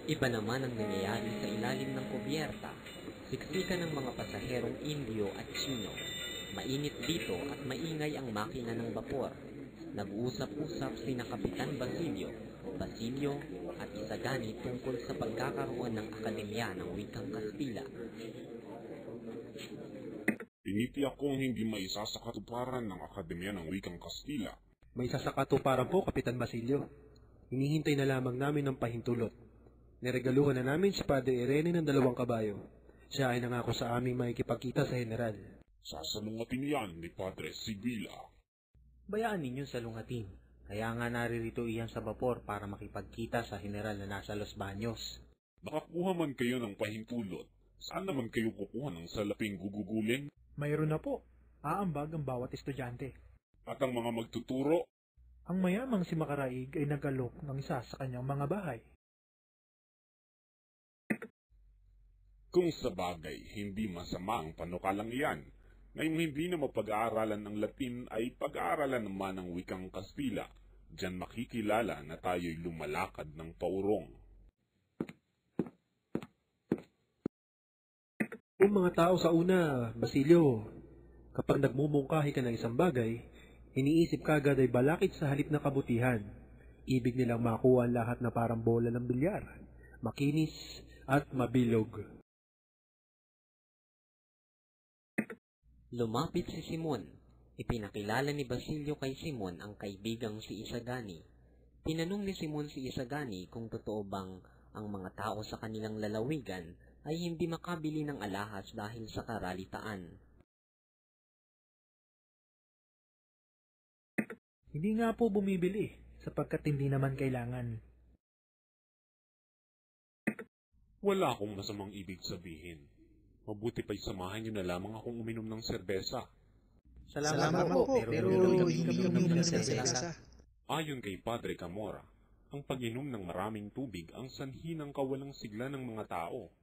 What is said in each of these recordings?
Iba naman ang nangyayari sa ilalim ng kubyerta. Siksikan ng mga pasaherong Indio at Chino. Mainit dito at maingay ang makina ng bapor. Nag-uusap-usap sina Kapitan Basilio at Isagani tungkol sa pagkakaroon ng Akademya ng Wikang Kastila. Tinitiyak kong hindi maisa sa katuparan ng Akademya ng Wikang Kastila. May isa sa katuparan po, Kapitan Basilio. Hinihintay na lamang namin ng pahintulot. Niregaluhan na namin si Padre Irene ng 2 kabayo. Siya ay nangako sa aming makikipagkita sa General. Sasalungatin yan ni Padre Sibila. Bayaan ninyong salungatin. Kaya nga naririto iyan sa bapor para makipagkita sa General na nasa Los Baños. Nakakuha man kayo ng pahintulot. Saan naman kayo kukuha ng salaping gugugulin? Mayroon na po. Aambag ang bawat estudyante. At ang mga magtuturo? Ang mayamang si Makaraig ay nag-alok ng isa sa kanyang mga bahay. Kung sa bagay, hindi masama ang panukalang iyan. Ngayong hindi na mapag-aaralan ng Latin ay pag-aaralan naman ng wikang Kastila. Diyan makikilala na tayo'y lumalakad ng paurong. Kung mga tao sa una, Basilio, kapag nagmumungkahi ka ng isang bagay, iniisip kagad ay balakid sa halip na kabutihan. Ibig nilang makuha ang lahat na parang bola ng bilyar, makinis at mabilog. Lumapit si Simon. Ipinakilala ni Basilio kay Simon ang kaibigang si Isagani. Tinanong ni Simon si Isagani kung totoo bang ang mga tao sa kanilang lalawigan ay hindi makabili ng alahas dahil sa karalitaan. Hindi nga po bumibili sapagkat hindi naman kailangan. Wala akong masamang ibig sabihin. Mabuti pa'y samahan niyo na lamang akong uminom ng serbesa. Salamat po, pero hindi kami uminom ng serbesa. Ayon kay Padre Camora, ang pag-inom ng maraming tubig ang sanhi ng kawalang sigla ng mga tao.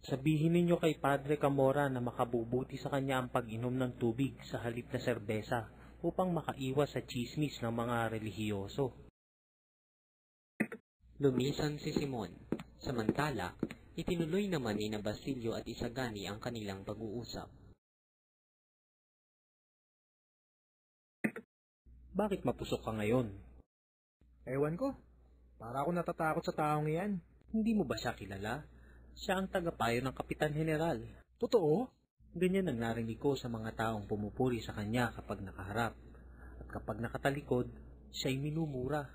Sabihin ninyo kay Padre Camora na makabubuti sa kanya ang pag-inom ng tubig sa halip na serbesa upang makaiwas sa chismis ng mga relihiyoso. Lumisan si Simon. Samantala, itinuloy naman ni Basilio at Isagani ang kanilang pag-uusap. Bakit mapusok ka ngayon? Ewan ko. Para ako natatakot sa taong iyan. Hindi mo ba siya kilala? Siya ang tagapayo ng Kapitan General. Totoo? Ganyan ang narinig ko sa mga taong pumupuri sa kanya kapag nakaharap. At kapag nakatalikod, siya'y minumura.